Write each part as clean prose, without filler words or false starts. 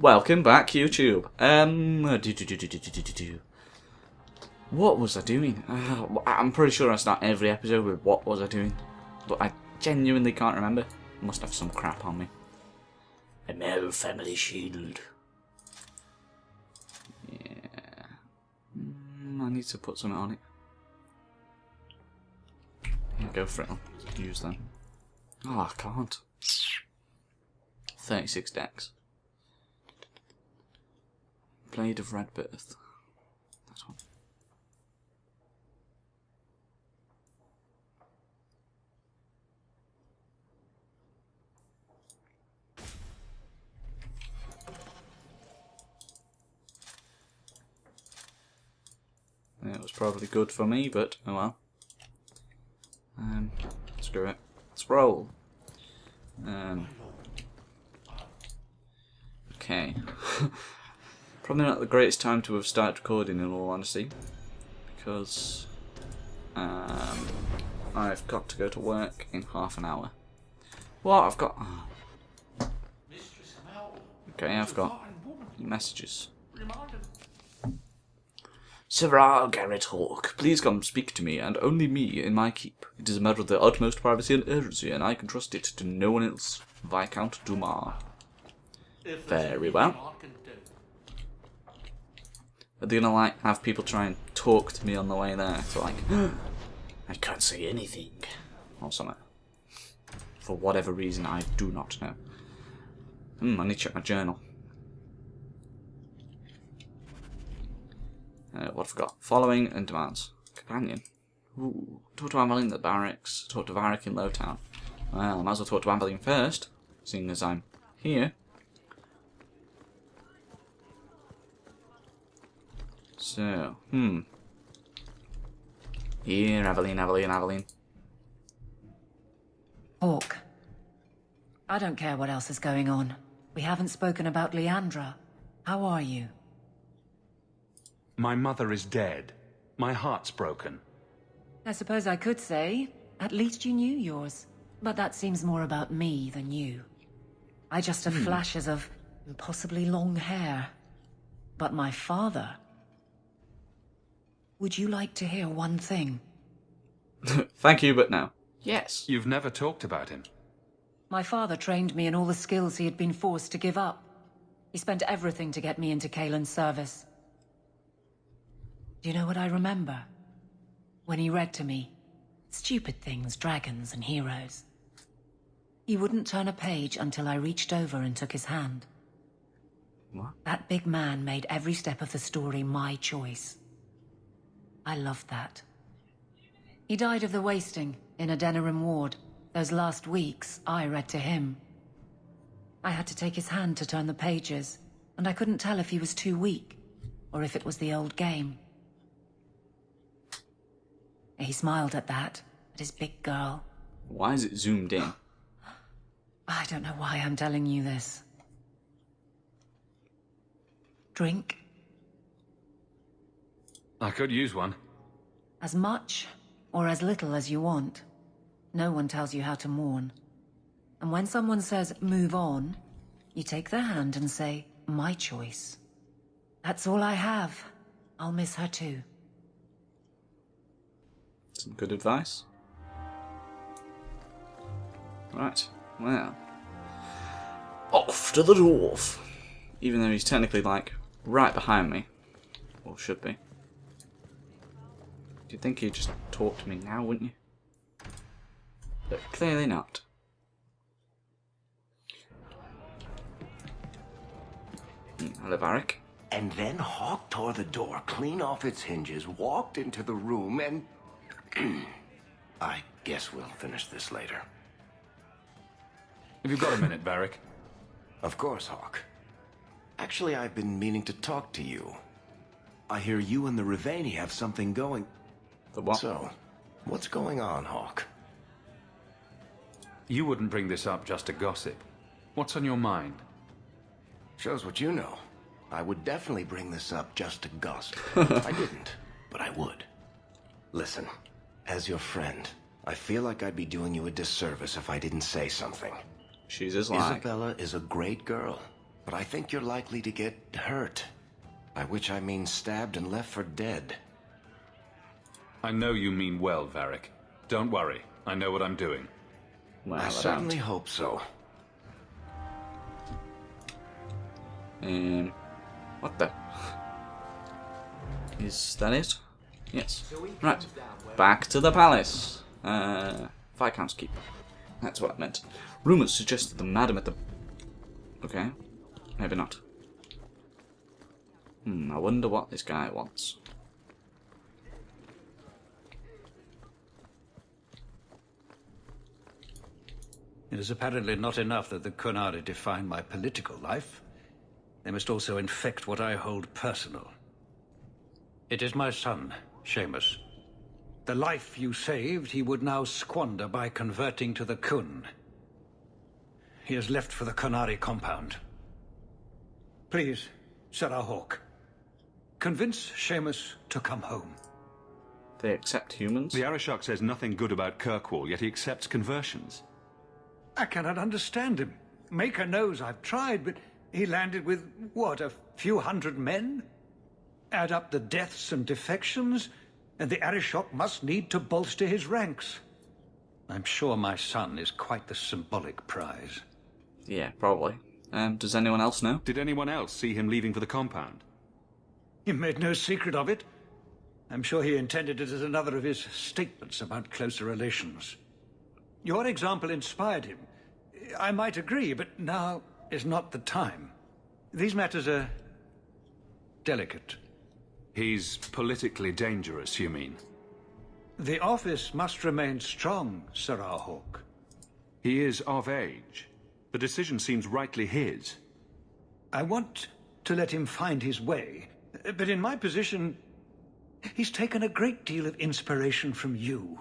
Welcome back, YouTube. What was I doing? I'm pretty sure I start every episode with what was I doing, but I genuinely can't remember. I must have some crap on me. A male family shield. Yeah. I need to put something on it. Yeah, go for it. I'll use them. Oh, I can't. 36 decks. Blade of Red Birth. That one. It was probably good for me, but oh well. Screw it. Let's roll. Okay. Probably not the greatest time to have started recording, in all honesty, because I've got to go to work in half an hour. What? I've got... Oh. Okay, I've got messages. Sir Garrett Hawke, please come speak to me, and only me, in my keep. It is a matter of the utmost privacy and urgency, and I can trust it to no one else. Viscount Dumas. Very well. Are they gonna like have people try and talk to me on the way there? So like, I can't say anything, or something. For whatever reason, I do not know. I need to check my journal. What have I got? Following and demands. Companion. Ooh. Talk to Ambel in the barracks. Talk to Varric in Lowtown. Well, I might as well talk to Ambel first, seeing as I'm here. So, Here, Aveline. Hawke. I don't care what else is going on. We haven't spoken about Leandra. How are you? My mother is dead. My heart's broken. I suppose I could say, at least you knew yours. But that seems more about me than you. I just have flashes of impossibly long hair. But my father... Would you like to hear one thing? Thank you, but no. Yes. You've never talked about him. My father trained me in all the skills he had been forced to give up. He spent everything to get me into Kaelin's service. Do you know what I remember? When he read to me, stupid things, dragons and heroes. He wouldn't turn a page until I reached over and took his hand. What? That big man made every step of the story my choice. I loved that. He died of the wasting in a Denerim ward. Those last weeks, I read to him. I had to take his hand to turn the pages, and I couldn't tell if he was too weak, or if it was the old game. He smiled at that, at his big girl. Why is it zoomed in? I don't know why I'm telling you this. Drink? I could use one. As much or as little as you want. No one tells you how to mourn. And when someone says, move on, you take their hand and say, my choice. That's all I have. I'll miss her too. Some good advice. Right, well. Off to the dwarf. Even though he's technically, like, right behind me. Or should be. You'd think he'd just talk to me now, wouldn't you? But clearly not. Hello, Varric. And then Hawke tore the door clean off its hinges, walked into the room, and... I guess we'll finish this later. Have you got a minute, Varric? Of course, Hawke. Actually, I've been meaning to talk to you. I hear you and the Rivaini have something going... The what? So, what's going on, Hawke? You wouldn't bring this up just to gossip. What's on your mind? Shows what you know. I would definitely bring this up just to gossip. I didn't, but I would. Listen, as your friend, I feel like I'd be doing you a disservice if I didn't say something. She's his like. Isabella is a great girl, but I think you're likely to get hurt. By which I mean stabbed and left for dead. I know you mean well, Varric. Don't worry. I know what I'm doing. Well, I certainly hope so. What the? Is that it? Yes. Right. Back to the palace. Viscount's Keep. That's what I meant. Rumours suggested the madam at the... Okay. Maybe not. I wonder what this guy wants. It is apparently not enough that the Qunari define my political life. They must also infect what I hold personal. It is my son, Seamus. The life you saved, he would now squander by converting to the Qun. He has left for the Qunari compound. Please, Sarah Hawke, convince Seamus to come home. They accept humans? The Arishok says nothing good about Kirkwall, yet he accepts conversions. I cannot understand him. Maker knows I've tried, but he landed with, what, a few hundred men? Add up the deaths and defections, and the Arishok must need to bolster his ranks. I'm sure my son is quite the symbolic prize. Yeah, probably. Does anyone else know? Did anyone else see him leaving for the compound? He made no secret of it. I'm sure he intended it as another of his statements about closer relations. Your example inspired him. I might agree, but now is not the time. These matters are delicate. He's politically dangerous, you mean? The office must remain strong, Sarah Hawke. He is of age. The decision seems rightly his. I want to let him find his way, but in my position, he's taken a great deal of inspiration from you.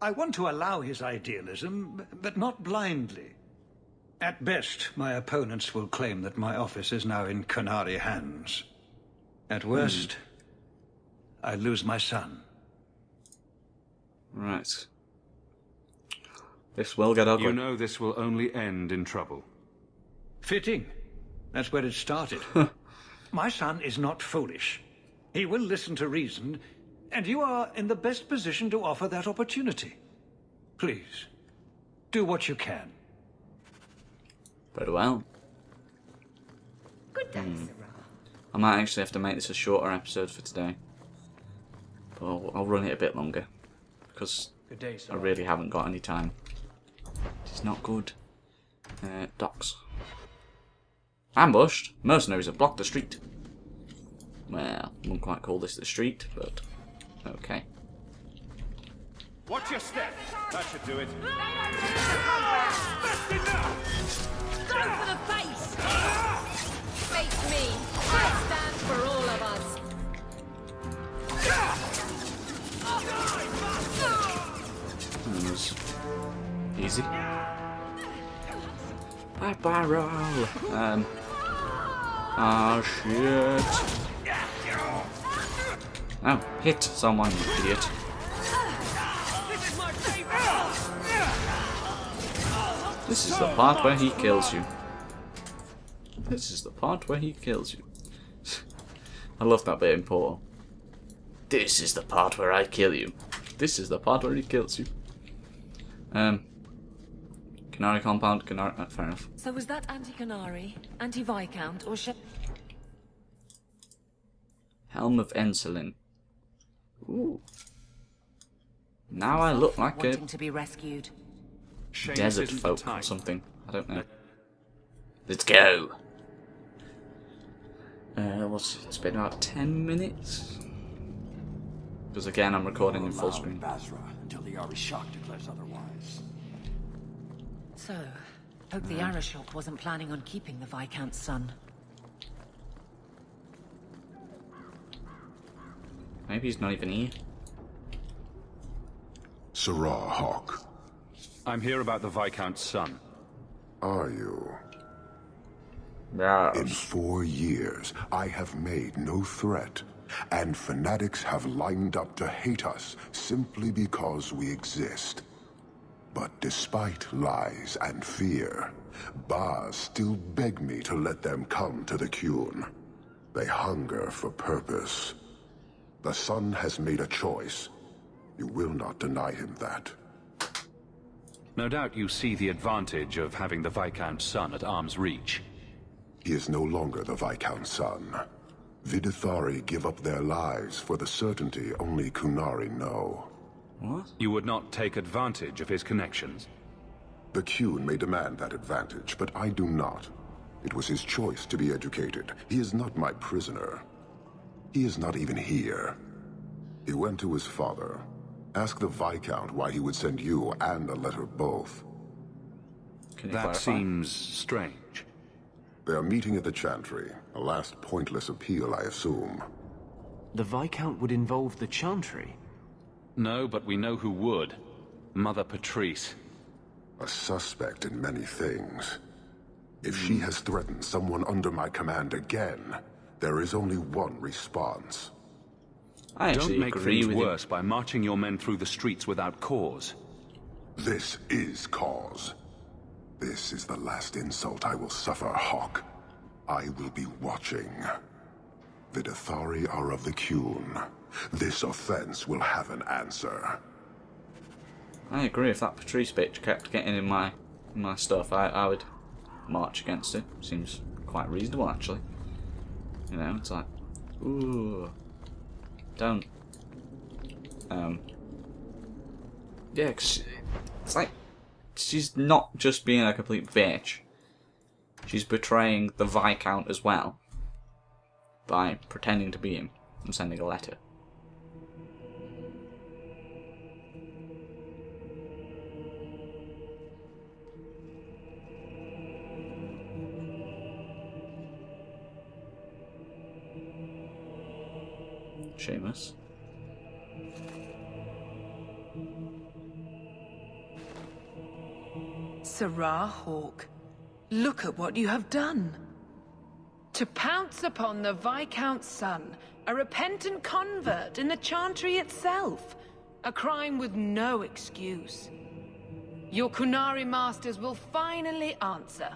I want to allow his idealism, but not blindly. At best, my opponents will claim that my office is now in Qunari hands. At worst, I lose my son. Right. This will get ugly. You know this will only end in trouble. Fitting. That's where it started. My son is not foolish. He will listen to reason, and you are in the best position to offer that opportunity. Please, do what you can. Very well. Good day, Sarah. I might actually have to make this a shorter episode for today. But I'll run it a bit longer. Because Good day, I really haven't got any time. It's not good. Docks. Ambushed? Mercenaries have blocked the street. Well, I wouldn't quite call this the street, but okay. Watch your step. That should do it. Go for the face! Face me. I stand for all of us. That was easy. Bye-bye roll. Oh shit. Oh, hit someone, you idiot. This is the part where he kills you. This is the part where he kills you. I love that bit in Portal. This is the part where I kill you. This is the part where he kills you. Qunari compound, Qunari... fair enough. So was that anti-Qunari, anti-Viscount, or Helm of Enselin. Ooh. Now I look like a wanting to be rescued? Seamus desert isn't the folk or type. something. I don't know. Let's go. It's been about 10 minutes. Because again, I'm recording in full screen. Basra until the Arishok declares otherwise. So, hope the Arishok wasn't planning on keeping the Viscount's son. Maybe he's not even here. Sarah Hawke, I'm here about the Viscount's son. are you? Yeah. In 4 years, I have made no threat, and fanatics have lined up to hate us simply because we exist. But despite lies and fear, Bars still beg me to let them come to the Qun. They hunger for purpose. The Sun has made a choice. You will not deny him that. No doubt you see the advantage of having the Viscount's son at arm's reach. He is no longer the Viscount's son. Vidithari give up their lives for the certainty only Qunari know. What? You would not take advantage of his connections? The Qun may demand that advantage, but I do not. It was his choice to be educated. He is not my prisoner. He is not even here. He went to his father. Ask the Viscount why he would send you and a letter both. Can you That clarify? seems strange. They are meeting at the Chantry. A last pointless appeal, I assume. The Viscount would involve the Chantry? No, but we know who would. Mother Patrice. A suspect in many things. If she has threatened someone under my command again, there is only one response. I actually Don't make agree things with you. worse by marching your men through the streets without cause. This is cause. This is the last insult I will suffer, Hawke. I will be watching. The Vidithari are of the Qun. This offense will have an answer. I agree. If that Patrice bitch kept getting in my stuff, I would march against it. Seems quite reasonable, actually. You know, it's like, ooh, don't. Yeah, 'cause it's like she's not just being a complete bitch. She's betraying the Viscount as well by pretending to be him and sending a letter. Seamus. Sirrah Hawke, look at what you have done. To pounce upon the Viscount's son, a repentant convert in the Chantry itself, a crime with no excuse. Your Qunari masters will finally answer.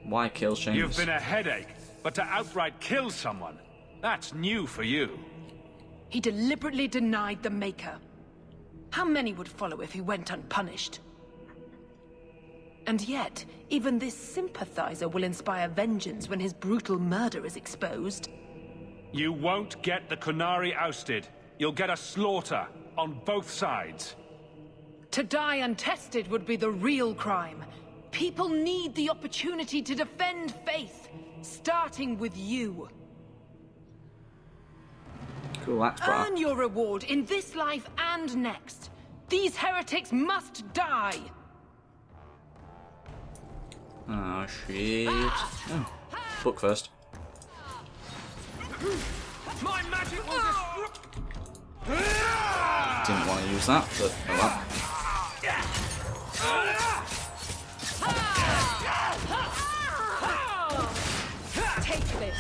Why kill Seamus? You've been a headache, but to outright kill someone, that's new for you. He deliberately denied the Maker. How many would follow if he went unpunished? And yet, even this sympathizer will inspire vengeance when his brutal murder is exposed. You won't get the Qunari ousted. You'll get a slaughter on both sides. To die untested would be the real crime. People need the opportunity to defend faith, starting with you. Cool, that's bra. Earn your reward in this life and next. These heretics must die. Oh shit. Oh. Book first. My magic will Didn't want to use that, but oh well. Take this.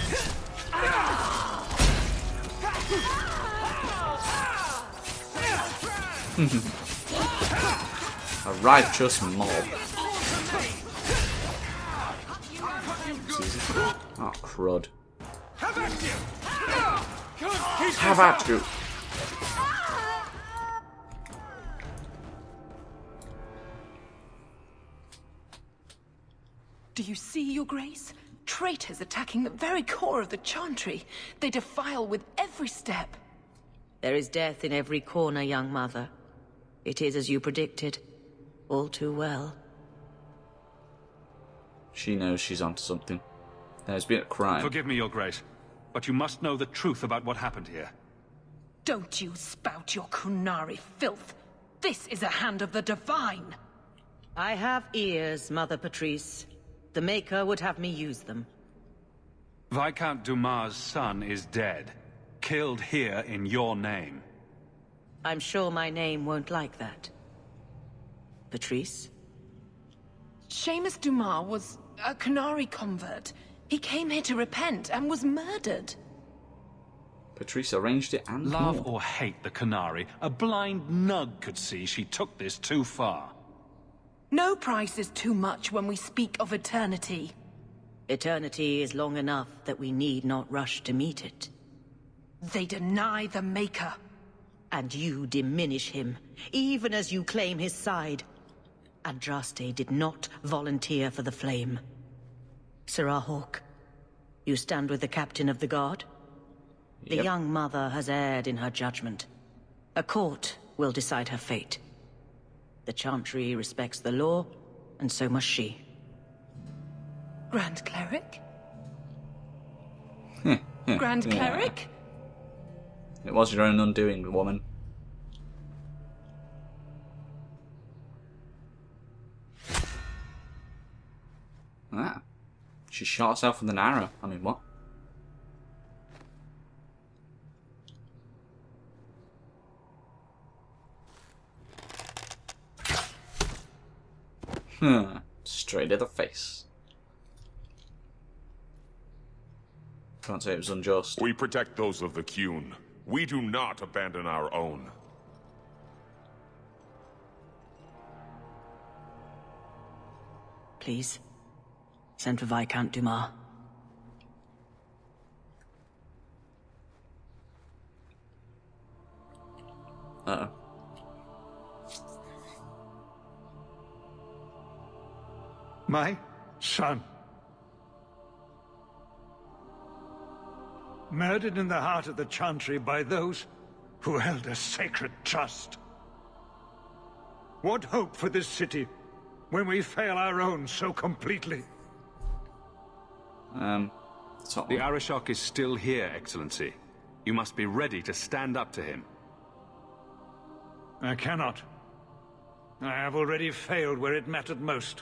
A righteous mob. Oh, crud. have at you! Have at you! Do you see, Your Grace? Traitors attacking the very core of the Chantry. They defile with every step. There is death in every corner, young mother. It is as you predicted. All too well. She knows she's onto something. There's been a crime. Forgive me, Your Grace, but you must know the truth about what happened here. Don't you spout your Qunari filth. This is a hand of the Divine. I have ears, Mother Patrice. The Maker would have me use them. Viscount Dumas' son is dead. Killed here in your name. I'm sure my name won't like that. Patrice? Seamus Dumas was a Qunari convert. He came here to repent and was murdered. Patrice arranged it and Love more. or hate the Qunari, a blind nug could see she took this too far. No price is too much when we speak of eternity. Eternity is long enough that we need not rush to meet it. They deny the Maker. And you diminish him, even as you claim his side. Andraste did not volunteer for the flame. Sirrah Hawke, you stand with the captain of the guard? Yep. The young mother has erred in her judgment. A court will decide her fate. The Chantry respects the law, and so must she. Grand Cleric? Grand Cleric? It was your own undoing, woman. Ah. She shot herself with an arrow. I mean, what? Straight to the face. Can't say it was unjust. We protect those of the Qun. We do not abandon our own. Please, send for Viscount Dumas. Uh-oh. My son. Murdered in the heart of the Chantry by those who held a sacred trust. What hope for this city when we fail our own so completely? The Arishok is still here, Excellency. You must be ready to stand up to him. I cannot. I have already failed where it mattered most.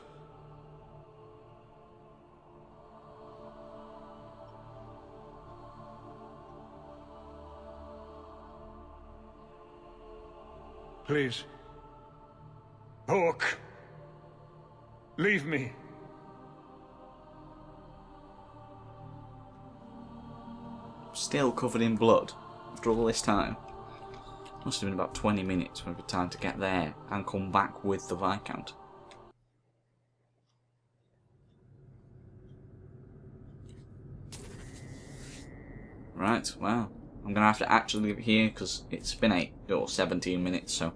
Please. Hawke. Leave me. Still covered in blood after all this time. Must have been about 20 minutes for time to get there and come back with the Viscount. Right, well, I'm going to have to actually leave it here because it's been 8 or 17 minutes, so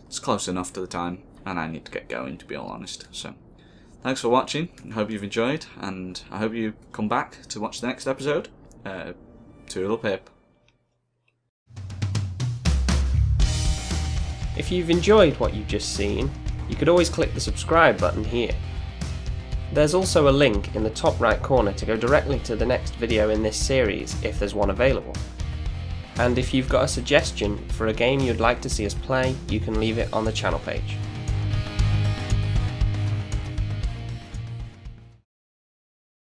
it's close enough to the time, and I need to get going, to be all honest. So, thanks for watching, I hope you've enjoyed, and I hope you come back to watch the next episode. Toodle pip. If you've enjoyed what you've just seen, you could always click the subscribe button here. There's also a link in the top right corner to go directly to the next video in this series if there's one available. And if you've got a suggestion for a game you'd like to see us play, you can leave it on the channel page.